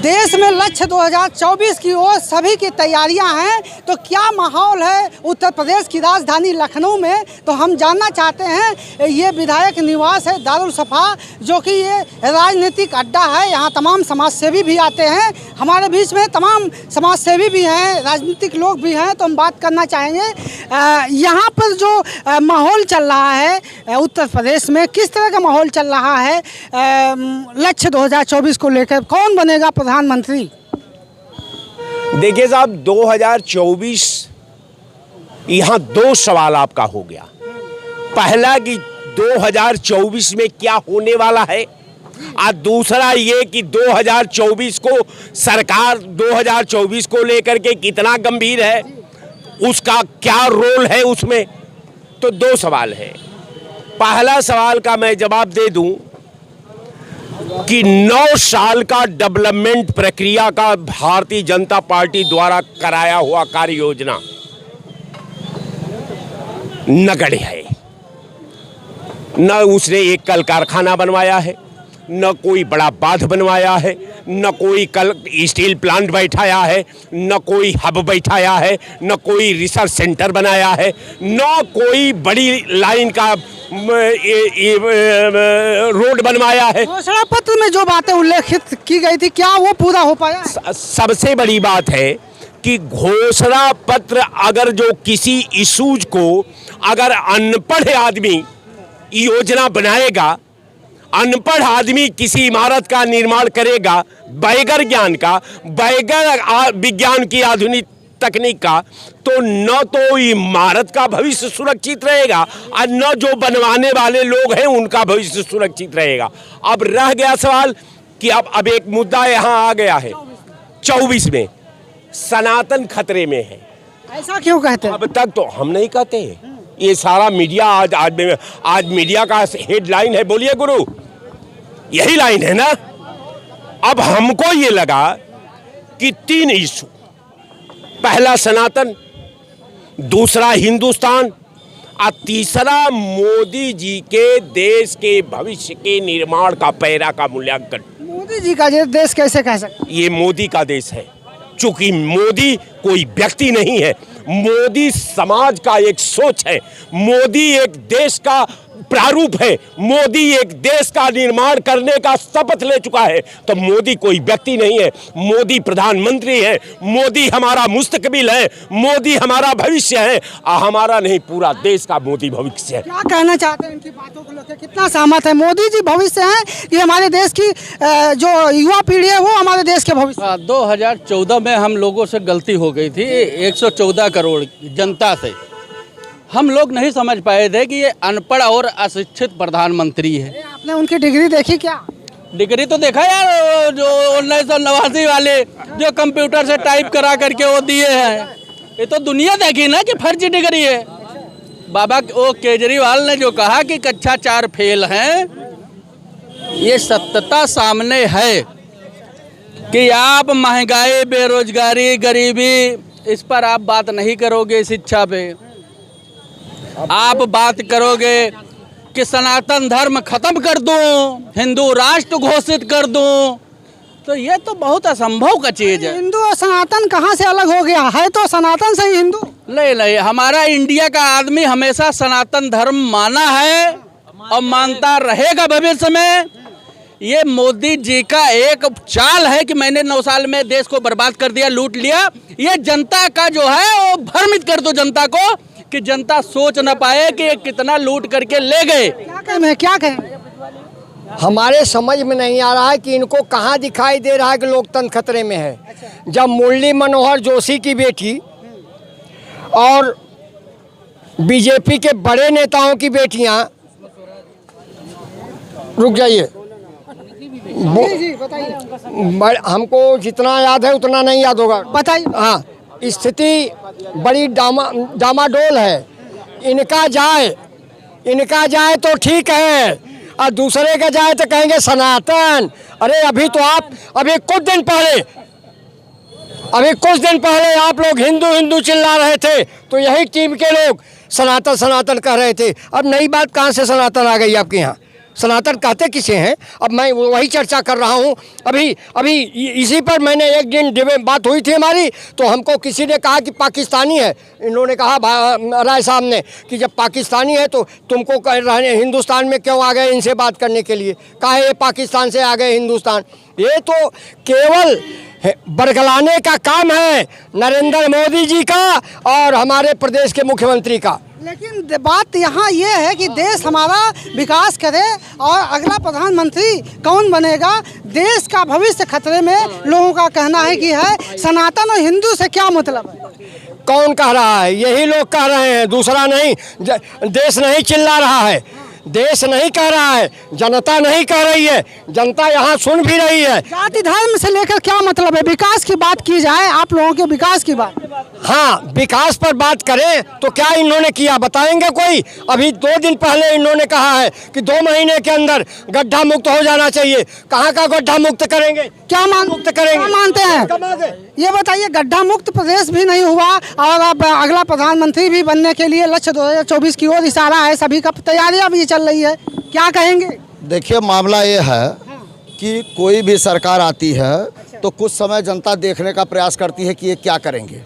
देश में लक्ष्य 2024 की ओर सभी की तैयारियां हैं, तो क्या माहौल है उत्तर प्रदेश की राजधानी लखनऊ में, तो हम जानना चाहते हैं। ये विधायक निवास है दारुल सफा, जो कि ये राजनीतिक अड्डा है। यहाँ तमाम समाजसेवी भी आते हैं। हमारे बीच में तमाम समाजसेवी भी हैं, राजनीतिक लोग भी हैं, तो हम बात करना चाहेंगे यहाँ पर जो माहौल चल रहा है उत्तर प्रदेश में, किस तरह का माहौल चल रहा है लक्ष्य 2024 को लेकर, कौन बनेगा प्रधानमंत्री। देखिए साहब, 2024 यहाँ दो सवाल आपका हो गया। पहला कि 2024 में क्या होने वाला है, और दूसरा ये कि 2024 को सरकार 2024 को लेकर के कितना गंभीर है, उसका क्या रोल है उसमें। तो दो सवाल है। पहला सवाल का मैं जवाब दे दूं कि 9 साल का डेवलपमेंट प्रक्रिया का भारतीय जनता पार्टी द्वारा कराया हुआ कार्य योजना नगण्य है। न उसने एक कल कारखाना बनवाया है, न कोई बड़ा बांध बनवाया है, न कोई कल स्टील प्लांट बैठाया है, न कोई हब बैठाया है, न कोई रिसर्च सेंटर बनाया है, न कोई बड़ी लाइन का रोड बनवाया है। घोषणा पत्र में जो बातें उल्लेखित की गई थी, क्या वो पूरा हो पाया? सबसे बड़ी बात है कि घोषणा पत्र अगर जो किसी इशूज को अगर अनपढ़ आदमी योजना बनाएगा, अनपढ़ आदमी किसी इमारत का निर्माण करेगा बगैर ज्ञान का, बगैर विज्ञान की आधुनिक तकनीक का, तो न तो इमारत का भविष्य सुरक्षित रहेगा और न जो बनवाने वाले लोग हैं उनका भविष्य सुरक्षित रहेगा। अब रह गया सवाल कि अब एक मुद्दा यहाँ आ गया है 24 में, सनातन खतरे में है। ऐसा क्यों कहते हैं? अब तक तो हम नहीं कहते, ये सारा मीडिया आज मीडिया का हेडलाइन है, बोलिए गुरु, यही लाइन है ना। अब हमको ये लगा कि 3 इशू, पहला सनातन, दूसरा हिंदुस्तान और तीसरा मोदी जी के देश के भविष्य के निर्माण का पैरा का मूल्यांकन। मोदी जी का ये देश कैसे कह सकते? ये मोदी का देश है, चूंकि मोदी कोई व्यक्ति नहीं है, मोदी समाज का एक सोच है, मोदी एक देश का प्रारूप है, मोदी एक देश का निर्माण करने का शपथ ले चुका है। तो मोदी कोई व्यक्ति नहीं है, मोदी प्रधानमंत्री है, मोदी हमारा मुस्तकबिल है, मोदी हमारा भविष्य है, हमारा नहीं पूरा देश का मोदी भविष्य है। क्या कहना चाहते हैं इनकी बातों को लेकर, कितना सहमत है? मोदी जी भविष्य है, ये हमारे देश की जो युवा पीढ़ी है वो हमारे देश के भविष्य। 2014 में हम लोगों से गलती हो गई थी, 114 करोड़ जनता से हम लोग नहीं समझ पाए थे कि ये अनपढ़ और अशिक्षित प्रधानमंत्री है। आपने उनकी डिग्री देखी क्या? डिग्री तो देखा यार, जो 1989 वाले जो कंप्यूटर से टाइप करा करके वो दिए हैं, ये तो दुनिया देखी ना कि फर्जी डिग्री है। बाबा वो केजरीवाल ने जो कहा कि कक्षा 4 फेल हैं, ये सत्यता सामने है कि आप महंगाई, बेरोजगारी, गरीबी, इस पर आप बात नहीं करोगे। शिक्षा पे आप बात करोगे कि सनातन धर्म खत्म कर दूं, हिंदू राष्ट्र घोषित कर दूं, तो ये तो बहुत असंभव का चीज है। हिंदू और सनातन कहाँ से अलग हो गया है? तो सनातन से ही हिंदू नहीं, हमारा इंडिया का आदमी हमेशा सनातन धर्म माना है और मानता रहेगा भविष्य में। ये मोदी जी का एक चाल है कि मैंने 9 साल में देश को बर्बाद कर दिया, लूट लिया। ये जनता का जो है वो भ्रमित कर दो जनता को, कि जनता सोच न पाए कि ये कितना लूट करके ले गए। क्या कहें? हमारे समझ में नहीं आ रहा है कि इनको कहाँ दिखाई दे रहा है कि लोकतंत्र खतरे में है। जब मुरली मनोहर जोशी की बेटी और बीजेपी के बड़े नेताओं की बेटियां, रुक जाइए, हमको जितना याद है उतना नहीं याद होगा, बताइए। हाँ, स्थिति बड़ी डामाडोल है। इनका जाए तो ठीक है, और दूसरे का जाए तो कहेंगे सनातन। अरे अभी कुछ दिन पहले आप लोग हिंदू चिल्ला रहे थे, तो यही टीम के लोग सनातन कह रहे थे। अब नई बात कहाँ से सनातन आ गई आपके यहाँ? सनातन कहते किसे हैं? अब मैं वही चर्चा कर रहा हूँ। अभी इसी पर मैंने एक दिन बात हुई थी हमारी, तो हमको किसी ने कहा कि पाकिस्तानी है। इन्होंने कहा राय साहब ने कि जब पाकिस्तानी है तो तुमको कह रहे हिंदुस्तान में क्यों आ गए इनसे बात करने के लिए? कहा ये पाकिस्तान से आ गए हिंदुस्तान। ये तो केवल बरगलाने का काम है नरेंद्र मोदी जी का और हमारे प्रदेश के मुख्यमंत्री का। लेकिन बात यहाँ ये है कि देश हमारा विकास करे और अगला प्रधानमंत्री कौन बनेगा, देश का भविष्य खतरे में लोगों का कहना है कि है। सनातन और हिंदू से क्या मतलब है? कौन कह रहा है? यही लोग कह रहे हैं, दूसरा नहीं। देश नहीं चिल्ला रहा है, देश नहीं कह रहा है, जनता नहीं कह रही है, जनता यहाँ सुन भी रही है। जाति धर्म से लेकर क्या मतलब है? विकास की बात की जाए, आप लोगों के विकास की बात। हाँ, विकास पर बात करें तो क्या इन्होंने किया बताएंगे कोई? अभी 2 दिन पहले इन्होंने कहा है कि 2 महीने के अंदर गड्ढा मुक्त हो जाना चाहिए। कहाँ का गड्ढा मुक्त करेंगे? क्या मुक्त करेंगे? क्या मानते हैं? ये बताइए, गड्ढा मुक्त प्रदेश भी नहीं हुआ और अब अगला प्रधानमंत्री भी बनने के लिए लक्ष्य 2024 की ओर इशारा है, सभी का तैयारियां भी चल रही है, क्या कहेंगे? देखिए, मामला ये है कि कोई भी सरकार आती है तो कुछ समय जनता देखने का प्रयास करती है कि ये क्या करेंगे।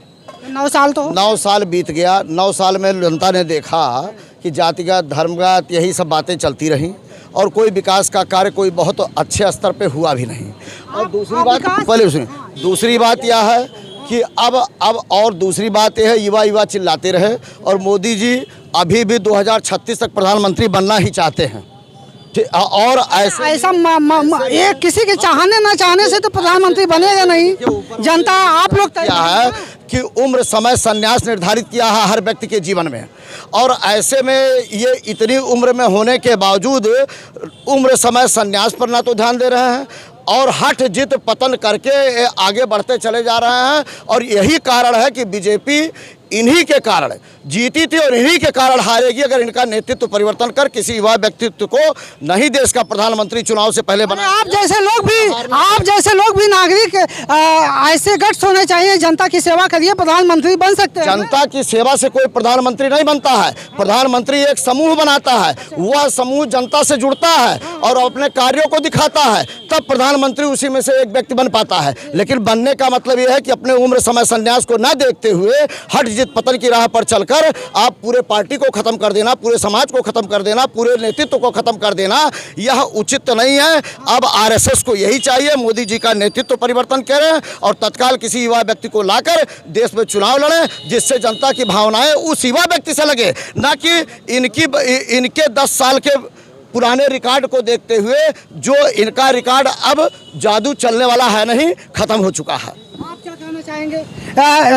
9 साल तो 9 साल बीत गया। 9 साल में जनता ने देखा कि जातिगत धर्मगत यही सब बातें चलती रहीं और कोई विकास का कार्य कोई बहुत अच्छे स्तर पे हुआ भी नहीं। और दूसरी बात पहले सुनिए, दूसरी बात यह है कि अब और दूसरी बात यह है, युवा चिल्लाते रहे और मोदी जी अभी भी 2036 तक प्रधानमंत्री बनना ही चाहते हैं। और ऐसा ये किसी के चाहने ना चाहने से तो प्रधानमंत्री बनेगा नहीं। जनता आप लोग क्या है कि उम्र समय संन्यास निर्धारित किया है हर व्यक्ति के जीवन में, और ऐसे में ये इतनी उम्र में होने के बावजूद उम्र समय संन्यास पर ना तो ध्यान दे रहे हैं और हठ जित पतन करके आगे बढ़ते चले जा रहे हैं। और यही कारण है कि बीजेपी इन्हीं के कारण जीती थी और इन्हीं के कारण हारेगी अगर इनका नेतृत्व परिवर्तन कर किसी युवा व्यक्तित्व को नहीं देश का प्रधानमंत्री चुनाव से पहले बना। आप जैसे लोग भी नागरिक ऐसे गट्स होने चाहिए, जनता की सेवा करिए, प्रधानमंत्री बन सकते हैं। जनता की सेवा से कोई प्रधानमंत्री नहीं बनता है। प्रधानमंत्री एक समूह बनाता है, वह समूह जनता से जुड़ता है और अपने कार्यों को दिखाता है, तब प्रधानमंत्री उसी में से एक व्यक्ति बन पाता है। लेकिन बनने का मतलब यह है कि अपने उम्र समय संन्यास को न देखते हुए हट जित पतन की राह पर चलकर आप पूरे पार्टी को खत्म कर देना, पूरे समाज को खत्म कर देना, पूरे नेतृत्व को खत्म कर देना, यह उचित नहीं है। अब आरएसएस को यही चाहिए, मोदी जी का नेतृत्व परिवर्तन करें और तत्काल किसी युवा व्यक्ति को लाकर देश में चुनाव लड़ें, जिससे जनता की भावनाएं उस युवा व्यक्ति से लगे, ना कि इनके 10 साल के पुराने रिकॉर्ड को देखते हुए, जो इनका रिकॉर्ड अब जादू चलने वाला है नहीं, खत्म हो चुका है। आप क्या कहना चाहेंगे?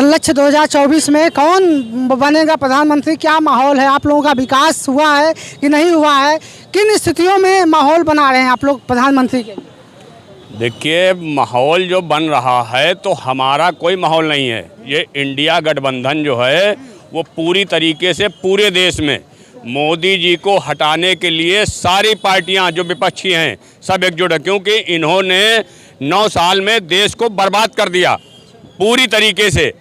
लक्ष्य 2024 में कौन बनेगा प्रधानमंत्री? क्या माहौल है? आप लोगों का विकास हुआ है कि नहीं हुआ है? किन स्थितियों में माहौल बना रहे हैं आप लोग प्रधानमंत्री के? देखिए, माहौल जो बन रहा है तो हमारा कोई माहौल नहीं है। ये इंडिया गठबंधन जो है वो पूरी तरीके से पूरे देश में मोदी जी को हटाने के लिए सारी पार्टियां जो विपक्षी हैं सब एकजुट है, क्योंकि इन्होंने 9 साल में देश को बर्बाद कर दिया पूरी तरीके से।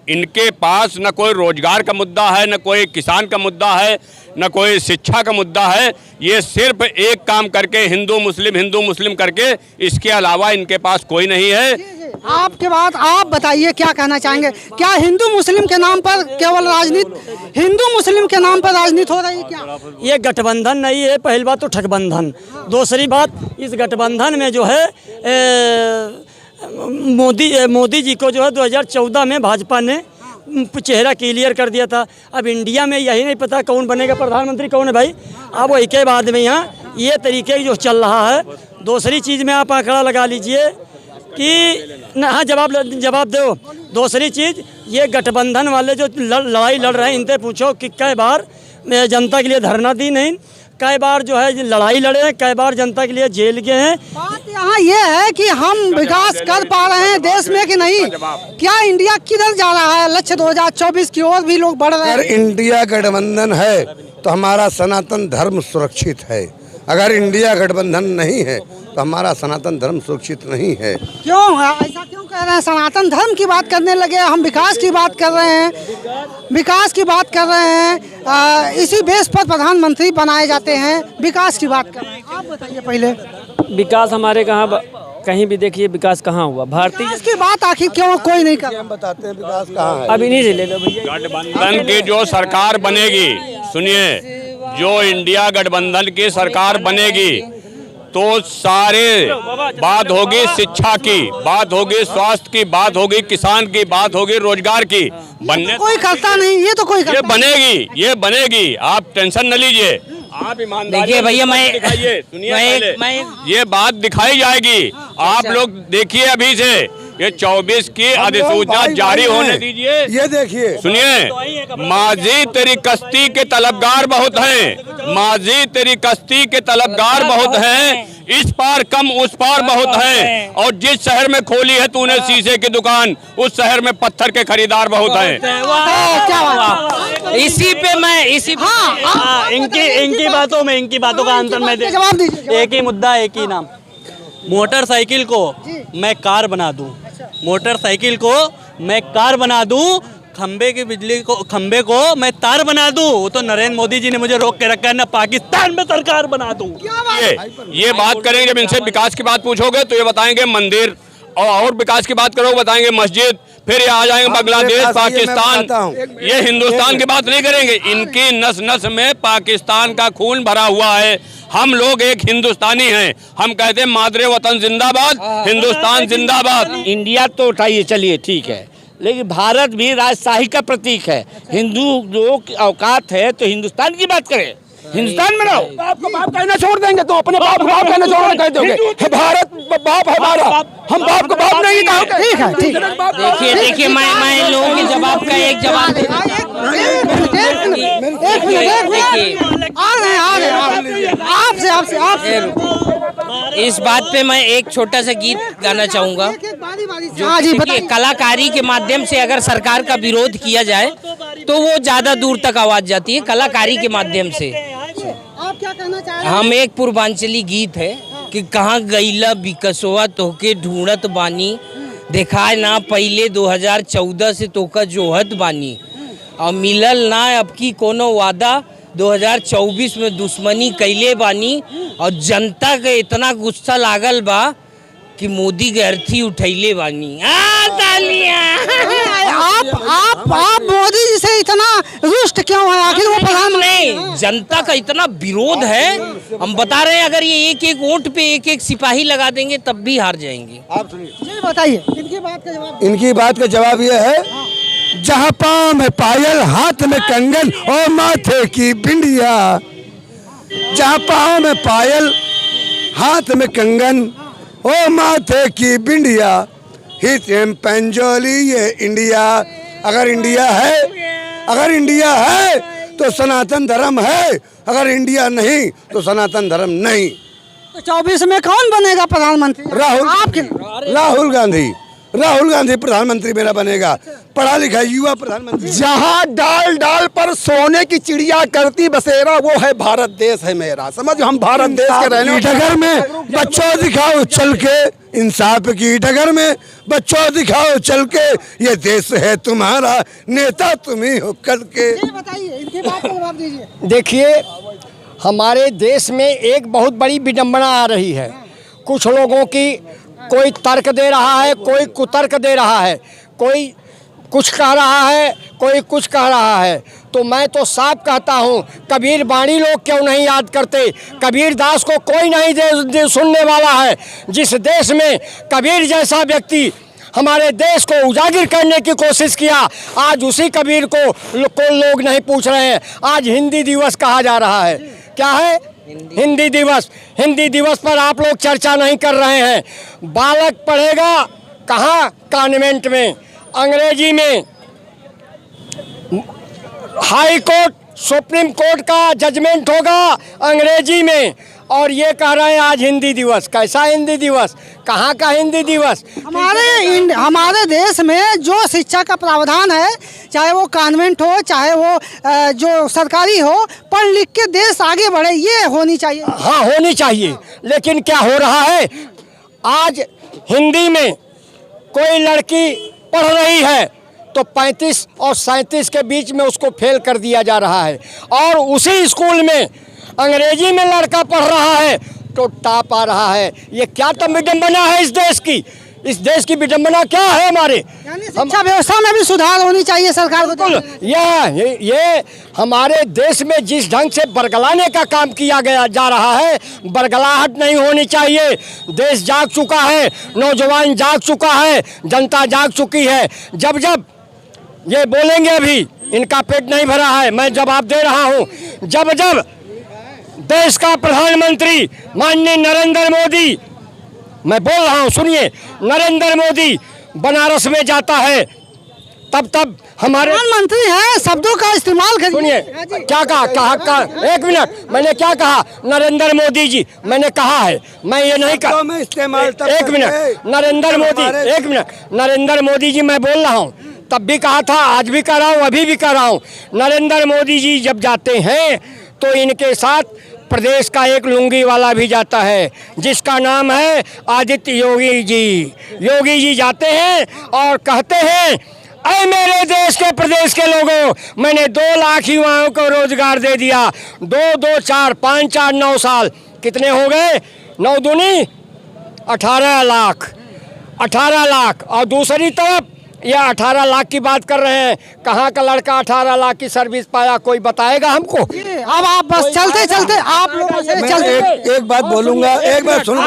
इनके पास न कोई रोजगार का मुद्दा है, न कोई किसान का मुद्दा है, न कोई शिक्षा का मुद्दा है। ये सिर्फ एक काम करके हिंदू मुस्लिम करके, इसके अलावा इनके पास कोई नहीं है। आपके बाद आप बताइए, क्या कहना चाहेंगे? क्या हिंदू मुस्लिम के नाम पर केवल राजनीति, हिंदू मुस्लिम के नाम पर राजनीति हो रही है क्या? ये गठबंधन नहीं है, पहली बात तो ठगबंधन। दूसरी बात, इस गठबंधन में जो है मोदी जी को जो है 2014 में भाजपा ने चेहरा क्लियर कर दिया था। अब इंडिया में यही नहीं पता कौन बनेगा प्रधानमंत्री, कौन है भाई। अब वही के बाद में यहाँ ये तरीके जो चल रहा है। दूसरी चीज़ में आप आंकड़ा लगा लीजिए कि हाँ, जवाब दो। दूसरी चीज़, ये गठबंधन वाले जो लड़ाई लड़ रहे हैं, इनसे पूछो कि कई बार जनता के लिए धरना दी नहीं, कई बार जो है लड़ाई लड़े हैं, कई बार जनता के लिए जेल गए हैं। बात यहाँ ये है कि हम विकास कर पा रहे हैं देश में कि नहीं? क्या इंडिया किधर जा रहा है? लक्ष्य 2024 की ओर भी लोग बढ़ रहे हैं। अगर इंडिया गठबंधन है तो हमारा सनातन धर्म सुरक्षित है। अगर इंडिया गठबंधन नहीं है तो हमारा सनातन धर्म सुरक्षित नहीं है। क्यों? ऐसा क्यों कह रहे हैं सनातन धर्म की बात करने लगे, हम विकास की बात कर रहे हैं, विकास की बात कर रहे हैं, इसी बेस पर प्रधानमंत्री बनाए जाते हैं, विकास की बात कर रहे हैं। आप बताइए पहले, विकास हमारे कहीं भी देखिए विकास कहाँ हुआ? भारतीय विकास की बात आखिर क्यों कोई नहीं कर रहा? हम बताते हैं विकास कहाँ है। अभी नहीं ले लो भैया। गठबंधन की जो सरकार बनेगी, सुनिए, जो इंडिया गठबंधन की सरकार बनेगी तो सारे बात होगी शिक्षा की, बात होगी स्वास्थ्य की, बात होगी किसान की, बात होगी रोजगार की। बनने कोई करता नहीं, ये तो कोई करता ये बनेगी, आप टेंशन न लीजिए। आप ईमानदारी देखिए भैया, मैं दिखाइए, सुनिए पहले, ये बात दिखाई जाएगी। आप लोग देखिए अभी से, ये 24 की अधिसूचना जारी होने दीजिए। ये देखिए, सुनिए, माजी तेरी कश्ती के तलबगार बहुत हैं, माजी तेरी कश्ती के तलबगार बहुत हैं, इस पार कम उस पार बहुत हैं, और जिस शहर में खोली है तूने शीशे की दुकान, उस शहर में पत्थर के खरीदार बहुत हैं। इसी पे मैं इनकी बातों का आंसर मैं दे। जवाब दीजिए। एक ही मुद्दा, एक ही नाम। मोटरसाइकिल को मैं कार बना दूं, मोटरसाइकिल को मैं कार बना दूं, खंबे को मैं तार बना दूं। वो तो नरेंद्र मोदी जी ने मुझे रोक के रखा है ना, पाकिस्तान में सरकार बना दूं। ये बात करेंगे। जब इनसे विकास की बात पूछोगे तो ये बताएंगे मंदिर, और विकास की बात करोगे बताएंगे मस्जिद, फिर ये आ जाएंगे बांग्लादेश, पाकिस्तान। ये हिंदुस्तान की बात नहीं करेंगे। इनकी नस नस में पाकिस्तान का खून भरा हुआ है। हम लोग एक हिंदुस्तानी हैं, हम कहते हैं मादरे वतन जिंदाबाद, हिंदुस्तान जिंदाबाद। इंडिया तो उठाइए, चलिए ठीक है, लेकिन भारत भी राजशाही का प्रतीक है। हिंदू लोग औकात है तो हिंदुस्तान की बात करें, हिंदुस्तान में रहो। आपको बाप कहना छोड़ देंगे तो अपने बाप कहना छोड़ कह दोगे। भारत बाप है हमारा, हम बाप को बाप नहीं कहोगे। ठीक है, ठीक है। देखिए मैं लोगों के जवाब का एक जवाब दे। एक मिनट, आ रहे आपसे इस बात पे मैं एक छोटा सा गीत गाना चाहूंगा। हाँ जी, देखिए, कलाकारी के माध्यम से अगर सरकार का विरोध किया जाए तो वो ज्यादा दूर तक आवाज जाती है, कलाकारी के माध्यम से। आप क्या कहना चाह रहे हैं? हम एक पूर्वांचली गीत है कि कहाँ गईला बिकसवा तोके ढूंढत बानी, दिखाए ना पहले 2014 से तोका जोहत बानी, और मिलल ना अब की कोनो वादा, 2024 में दुश्मनी कैले बानी, और जनता के इतना गुस्सा लागल बा कि मोदी के अर्थी उठैले बानी। आप मोदी जी से इतना रुष्ट क्यों है? आखिर वो प्रधानमंत्री नहीं, जनता का इतना विरोध है। हम बता रहे हैं अगर ये एक एक वोट पे एक एक सिपाही लगा देंगे तब भी हार जाएंगे। आप सुनिए, जी बताइए, इनकी बात का जवाब। इनकी बात का जवाब ये है, जहाँ पाँव में पायल, हाथ में कंगन और माथे की बिंदिया। जहाँ पाँव में पायल, हाथ में कंगन और माथे की बिंदिया, हित एम पंजोली ये इंडिया। अगर इंडिया है तो सनातन धर्म है, अगर इंडिया नहीं तो सनातन धर्म नहीं। तो 24 में कौन बनेगा प्रधानमंत्री? राहुल गांधी प्रधानमंत्री मेरा बनेगा, पढ़ा लिखा युवा प्रधानमंत्री। जहाँ डाल डाल पर सोने की चिड़िया करती बसेरा, वो है भारत देश है मेरा। समझ, हम भारत देश के रहने। डगर में बच्चों दिखाओ चल के, इंसाफ की डगर में बच्चों दिखाओ चल के, ये देश है तुम्हारा, नेता तुम ही हो कल के। बताइए, इनकी बात का जवाब दीजिए। देखिए, हमारे देश में एक बहुत बड़ी विडंबना आ रही है। कुछ लोगों की, कोई तर्क दे रहा है, कोई कुतर्क दे रहा है, कोई कुछ कह रहा है, कोई कुछ कह रहा है। तो मैं तो साफ कहता हूँ, कबीर बाणी लोग क्यों नहीं याद करते? कबीर दास को कोई नहीं सुनने वाला है। जिस देश में कबीर जैसा व्यक्ति हमारे देश को उजागर करने की कोशिश किया, आज उसी कबीर को लोग नहीं पूछ रहे हैं। आज हिंदी दिवस कहा जा रहा है, क्या है? हिंदी दिवस। हिंदी दिवस पर आप लोग चर्चा नहीं कर रहे हैं। बालक पढ़ेगा कहाँ? कॉन्वेंट में, अंग्रेजी में। हाई कोर्ट, सुप्रीम कोर्ट का जजमेंट होगा अंग्रेजी में, और ये कह रहे हैं आज हिंदी दिवस। कैसा हिंदी दिवस? कहाँ का हिंदी दिवस? हमारे देश में जो शिक्षा का प्रावधान है, चाहे वो कॉन्वेंट हो, चाहे वो जो सरकारी हो, पढ़ लिख के देश आगे बढ़े, ये होनी चाहिए। हाँ, होनी चाहिए। लेकिन क्या हो रहा है? आज हिंदी में कोई लड़की पढ़ रही है तो 35 और 37 के बीच में उसको फेल कर दिया जा रहा है, और उसी स्कूल में अंग्रेजी में लड़का पढ़ रहा है तो टॉप आ रहा है। ये क्या तो विडम्बना है इस देश की। इस देश की विडम्बना क्या है हमारे? यानी शिक्षा व्यवस्था में भी सुधार होनी चाहिए सरकार को। ये हमारे देश में जिस ढंग से बरगलाने का काम किया गया जा रहा है, बरगलाहट नहीं होनी चाहिए। देश जाग चुका है, नौजवान जाग चुका है, जनता जाग चुकी है। जब जब ये बोलेंगे, अभी इनका पेट नहीं भरा है, मैं जवाब दे रहा हूँ। जब जब देश का प्रधानमंत्री माननीय नरेंद्र मोदी, मैं बोल रहा हूँ सुनिए, नरेंद्र मोदी बनारस में जाता है, तब तब हमारे प्रधानमंत्री हैं, शब्दों का इस्तेमाल करिए। सुनिए क्या कहा, एक मिनट, मैंने क्या कहा? नरेंद्र मोदी जी मैंने कहा है, मैं ये नहीं कहा। एक मिनट, नरेंद्र मोदी, एक मिनट, नरेंद्र मोदी जी मैं बोल रहा हूँ, तब भी कहा था, आज भी कह रहा हूँ, अभी भी कह रहा हूँ। नरेंद्र मोदी जी जब जाते हैं तो इनके साथ प्रदेश का एक लुंगी वाला भी जाता है, जिसका नाम है आदित्य योगी जी। योगी जी जाते हैं और कहते हैं, ऐ मेरे देश के प्रदेश के लोगों, मैंने 2 लाख युवाओं को रोजगार दे दिया। 2 2 4 5 4 9 साल कितने हो गए? 9 दूनी 18 लाख, 18 लाख। और दूसरी तरफ ये 18 लाख की बात कर रहे हैं। कहाँ का लड़का 18 लाख की सर्विस पाया, कोई बताएगा हमको? अब आप बस चलते चलते आप लोगों से चलते एक बात बोलूंगा, एक बात सुनो।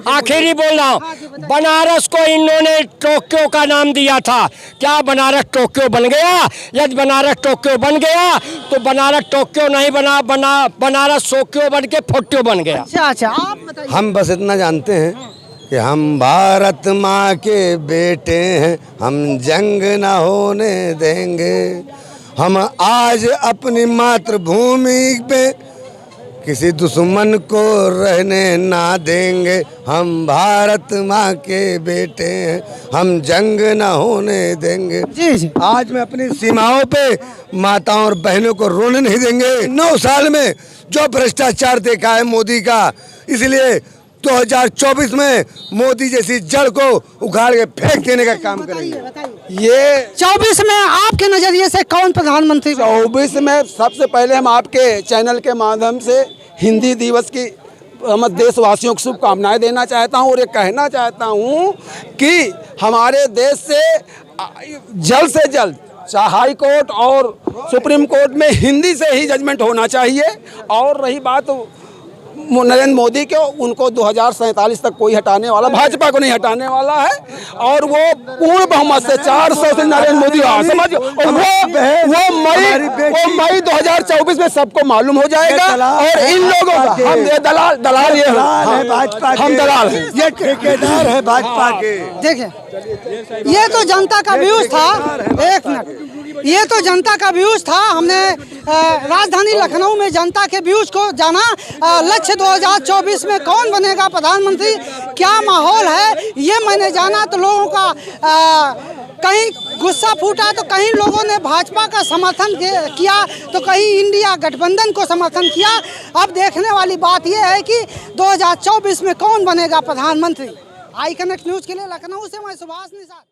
आखिरी बोल रहा हूँ। बनारस को इन्होंने टोक्यो का नाम दिया था। क्या बनारस टोक्यो बन गया? यदि बनारस टोक्यो बन गया तो बनारस टोक्यो नहीं बना, बनारस सोक्यो बन के फोट्यो बन गया। अच्छा, आप बताइए। हम बस इतना जानते हैं कि हम भारत माँ के बेटे हैं, हम जंग न होने देंगे। हम आज अपनी मातृभूमि पे किसी दुश्मन को रहने ना देंगे। हम भारत माँ के बेटे हैं, हम जंग न होने देंगे। जी। आज मैं अपनी सीमाओं पे माताओं और बहनों को रोने नहीं देंगे। 9 साल में जो भ्रष्टाचार देखा है मोदी का, इसलिए 2024 में मोदी जैसी जड़ को उखाड़ के फेंक देने का काम करेंगे। ये 24 में आपके नजरिए से कौन प्रधानमंत्री? 24 में सबसे पहले हम आपके चैनल के माध्यम से हिंदी दिवस की हम देशवासियों को शुभकामनाएं देना चाहता हूं, और ये कहना चाहता हूं कि हमारे देश से जल्द से जल्द चाहे हाई कोर्ट और सुप्रीम कोर्ट में हिंदी से ही जजमेंट होना चाहिए। और रही बात नरेंद्र मोदी के, उनको 2047 तक कोई हटाने वाला, भाजपा को नहीं हटाने वाला है, और वो पूर्ण बहुमत से 400 से नरेंद्र मोदी समझ, और वो मई 2024 में सबको मालूम हो जाएगा। और इन लोगों का हम दलाल ये भाजपा, हम दलाल हैं, ये ठेकेदार है भाजपा के। देखिए, ये तो जनता का व्यूज था। एक मिनट, ये तो जनता का व्यूज था। हमने राजधानी लखनऊ में जनता के व्यूज को जाना। लक्ष्य 2024 में कौन बनेगा प्रधानमंत्री, क्या माहौल है, ये मैंने जाना। तो लोगों का कहीं गुस्सा फूटा, तो कहीं लोगों ने भाजपा का समर्थन किया, तो कहीं इंडिया गठबंधन को समर्थन किया। अब देखने वाली बात यह है कि 2024 में कौन बनेगा प्रधानमंत्री। आई कनेक्ट न्यूज़ के लिए लखनऊ से मैं सुभाष निषाद।